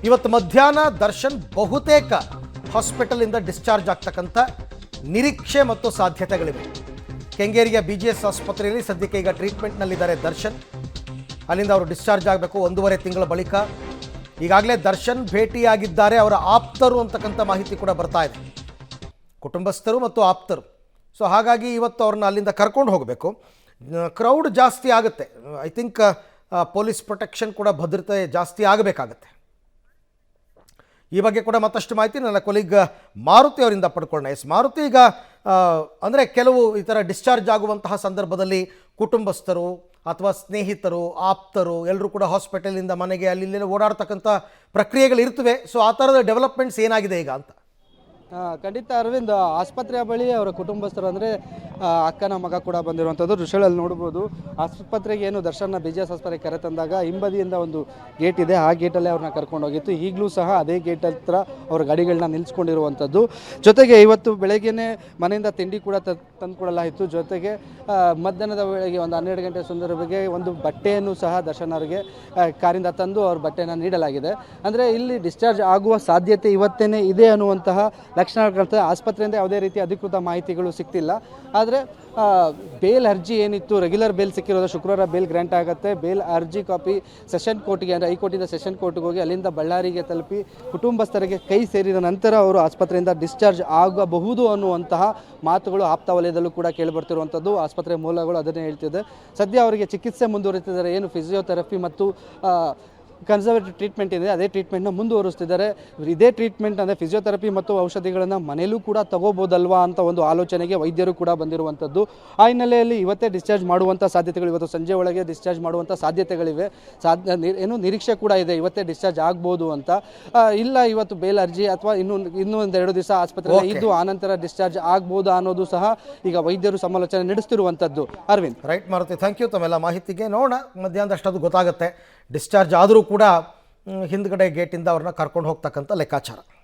ಇವತ್ತು ಮಧ್ಯಾಹ್ನ ದರ್ಶನ್ ಬಹುತೇಕ ಹಾಸ್ಪಿಟಲಿಂದ ಡಿಸ್ಚಾರ್ಜ್ ಆಗ್ತಕ್ಕಂಥ ನಿರೀಕ್ಷೆ ಮತ್ತು ಸಾಧ್ಯತೆಗಳಿವೆ. ಕೆಂಗೇರಿಯ BGS ಆಸ್ಪತ್ರೆಯಲ್ಲಿ ಸದ್ಯಕ್ಕೆ ಈಗ ಟ್ರೀಟ್ಮೆಂಟ್ನಲ್ಲಿದ್ದಾರೆ ದರ್ಶನ್. ಅಲ್ಲಿಂದ ಅವರು ಡಿಸ್ಚಾರ್ಜ್ ಆಗಬೇಕು 1.5 ತಿಂಗಳ ಬಳಿಕ. ಈಗಾಗಲೇ ದರ್ಶನ್ ಭೇಟಿಯಾಗಿದ್ದಾರೆ ಅವರ ಆಪ್ತರು ಅಂತಕ್ಕಂಥ ಮಾಹಿತಿ ಕೂಡ ಬರ್ತಾ ಇದೆ, ಕುಟುಂಬಸ್ಥರು ಮತ್ತು ಆಪ್ತರು. ಸೊ ಹಾಗಾಗಿ ಇವತ್ತು ಅವ್ರನ್ನ ಅಲ್ಲಿಂದ ಕರ್ಕೊಂಡು ಹೋಗಬೇಕು. ಕ್ರೌಡ್ ಜಾಸ್ತಿ ಆಗುತ್ತೆ. ಐ ಥಿಂಕ್ ಪೊಲೀಸ್ ಪ್ರೊಟೆಕ್ಷನ್ ಕೂಡ ಭದ್ರತೆ ಜಾಸ್ತಿ ಆಗಬೇಕಾಗತ್ತೆ. ಈ ಬಗ್ಗೆ ಕೂಡ ಮತ್ತಷ್ಟು ಮಾಹಿತಿ ನನ್ನ ಕೊಲೀಗ್ ಮಾರುತಿ ಅವರಿಂದ ಪಡ್ಕೊಳ್ಳೋಣ. ಮಾರುತಿ, ಈಗ ಅಂದರೆ ಕೆಲವು ಈ ಥರ ಡಿಸ್ಚಾರ್ಜ್ ಆಗುವಂತಹ ಸಂದರ್ಭದಲ್ಲಿ ಕುಟುಂಬಸ್ಥರು ಅಥವಾ ಸ್ನೇಹಿತರು, ಆಪ್ತರು ಎಲ್ಲರೂ ಕೂಡ ಹಾಸ್ಪಿಟಲಿಂದ ಮನೆಗೆ ಅಲ್ಲಿ ಓಡಾಡ್ತಕ್ಕಂಥ ಪ್ರಕ್ರಿಯೆಗಳು ಇರ್ತವೆ. ಸೊ ಆ ಥರದ ಡೆವಲಪ್ಮೆಂಟ್ಸ್ ಏನಾಗಿದೆ ಈಗ ಅಂತ? ಖಂಡಿತ ಅರವಿಂದ್, ಆಸ್ಪತ್ರೆಯ ಬಳಿ ಅವರ ಕುಟುಂಬಸ್ಥರು ಅಂದರೆ ಅಕ್ಕನ ಮಗ ಕೂಡ ಬಂದಿರುವಂಥದ್ದು ದೃಶ್ಯಗಳಲ್ಲಿ ನೋಡ್ಬೋದು. ಆಸ್ಪತ್ರೆಗೆ ಏನು ದರ್ಶನ BGS ಆಸ್ಪತ್ರೆಗೆ ಕರೆತಂದಾಗ ಹಿಂಬದಿಯಿಂದ ಒಂದು ಗೇಟ್ ಇದೆ, ಆ ಗೇಟಲ್ಲೇ ಅವ್ರನ್ನ ಕರ್ಕೊಂಡು ಹೋಗಿತ್ತು. ಈಗಲೂ ಸಹ ಅದೇ ಗೇಟ್ ಹತ್ರ ಅವ್ರ ಗಾಡಿಗಳನ್ನ ನಿಲ್ಲಿಸ್ಕೊಂಡಿರುವಂಥದ್ದು. ಜೊತೆಗೆ ಇವತ್ತು ಬೆಳಗ್ಗೆನೇ ಮನೆಯಿಂದ ತಿಂಡಿ ಕೂಡ ತಂದುಕೊಡಲಾಯಿತು. ಜೊತೆಗೆ ಮಧ್ಯಾಹ್ನದ ವೇಳೆಗೆ ಒಂದು 12 ಗಂಟೆ ಸಂದರ್ಭಕ್ಕೆ ಒಂದು ಬಟ್ಟೆಯನ್ನು ಸಹ ದರ್ಶನ್ ಅವರಿಗೆ ಕಾರಿಂದ ತಂದು ಅವ್ರ ಬಟ್ಟೆಯನ್ನು ನೀಡಲಾಗಿದೆ. ಅಂದರೆ ಇಲ್ಲಿ ಡಿಸ್ಚಾರ್ಜ್ ಆಗುವ ಸಾಧ್ಯತೆ ಇವತ್ತೇ ಇದೆ ಅನ್ನುವಂತಹ ಲಕ್ಷಣಗಳು ಆಸ್ಪತ್ರೆಯಿಂದ ಯಾವುದೇ ರೀತಿ ಅಧಿಕೃತ ಮಾಹಿತಿಗಳು ಸಿಗ್ತಿಲ್ಲ. ಆದರೆ ಬೇಲ್ ಅರ್ಜಿ ಏನಿತ್ತು, ರೆಗ್ಯುಲರ್ ಬೇಲ್ ಸಿಕ್ಕಿರೋದು, ಶುಕ್ರವಾರ ಬೇಲ್ ಗ್ರ್ಯಾಂಟ್ ಆಗುತ್ತೆ. ಬೇಲ್ ಅರ್ಜಿ ಕಾಪಿ ಸೆಷನ್ ಕೋರ್ಟ್ಗೆ, ಅಂದರೆ ಹೈಕೋರ್ಟಿಂದ ಸೆಷನ್ ಕೋರ್ಟ್ಗೆ ಹೋಗಿ ಅಲ್ಲಿಂದ ಬಳ್ಳಾರಿಗೆ ತಲುಪಿ ಕುಟುಂಬಸ್ಥರಿಗೆ ಕೈ ಸೇರಿದ ನಂತರ ಅವರು ಆಸ್ಪತ್ರೆಯಿಂದ ಡಿಸ್ಚಾರ್ಜ್ ಆಗಬಹುದು ಅನ್ನುವಂತಹ ಮಾತುಗಳು ಆಪ್ತ ವಲಯದಲ್ಲೂ ಕೂಡ ಕೇಳಿಬರ್ತಿರುವಂಥದ್ದು. ಆಸ್ಪತ್ರೆ ಮೂಲಗಳು ಅದನ್ನೇ ಹೇಳ್ತಿದೆ. ಸದ್ಯ ಅವರಿಗೆ ಚಿಕಿತ್ಸೆ ಮುಂದುವರಿತಿದ್ದಾರೆ. ಏನು ಫಿಸಿಯೋಥೆರಪಿ ಮತ್ತು ಕನ್ಸರ್ವೇಟಿವ್ ಟ್ರೀಟ್ಮೆಂಟ್ ಇದೆ, ಅದೇ ಟ್ರೀಟ್ಮೆಂಟ್ನ ಮುಂದುವರಿಸ್ತಿದ್ದಾರೆ. ಇದೇ ಟ್ರೀಟ್ಮೆಂಟ್ ಅಂದರೆ ಫಿಸಿಯೋಥೆರಪಿ ಮತ್ತು ಔಷಧಿಗಳನ್ನು ಮನೆಯಲ್ಲೂ ಕೂಡ ತಗೋಬೋದಲ್ವಾ ಅಂತ ಒಂದು ಆಲೋಚನೆಗೆ ವೈದ್ಯರು ಕೂಡ ಬಂದಿರುವಂಥದ್ದು. ಆ ಹಿನ್ನೆಲೆಯಲ್ಲಿ ಇವತ್ತೇ ಡಿಸ್ಚಾರ್ಜ್ ಮಾಡುವಂಥ ಸಾಧ್ಯತೆಗಳು, ಇವತ್ತು ಸಂಜೆ ಒಳಗೆ ಡಿಸ್ಚಾರ್ಜ್ ಮಾಡುವಂಥ ಸಾಧ್ಯತೆಗಳಿವೆ. ಏನು ನಿರೀಕ್ಷೆ ಕೂಡ ಇದೆ ಇವತ್ತೇ ಡಿಸ್ಚಾರ್ಜ್ ಆಗ್ಬೋದು ಅಂತ. ಇಲ್ಲ ಇವತ್ತು ಬೇಲ್ ಅರ್ಜಿ ಅಥವಾ ಇನ್ನೂ ಒಂದು 2 ದಿವಸ ಆಸ್ಪತ್ರೆಯಲ್ಲಿ ಇದ್ದು ಆನಂತರ ಡಿಸ್ಚಾರ್ಜ್ ಆಗ್ಬೋದಾ ಅನ್ನೋದು ಸಹ ಈಗ ವೈದ್ಯರು ಸಮಾಲೋಚನೆ ನಡೆಸ್ತಿರುವಂಥದ್ದು. Arvind. Right Maruti, thank you ತಮ್ಮೆಲ್ಲ ಮಾಹಿತಿಗೆ. ನೋಡೋಣ ಮಧ್ಯಾಹ್ನದಷ್ಟದು ಗೊತ್ತಾಗುತ್ತೆ. ಡಿಸ್ಚಾರ್ಜ್ ಆದರೂ ಕೂಡ ಹಿಂದ್ಗಡೆ ಗೇಟಿಂದ ಅವ್ರನ್ನ ಕರ್ಕೊಂಡು ಹೋಗ್ತಕ್ಕಂಥ ಲೆಕ್ಕಾಚಾರ.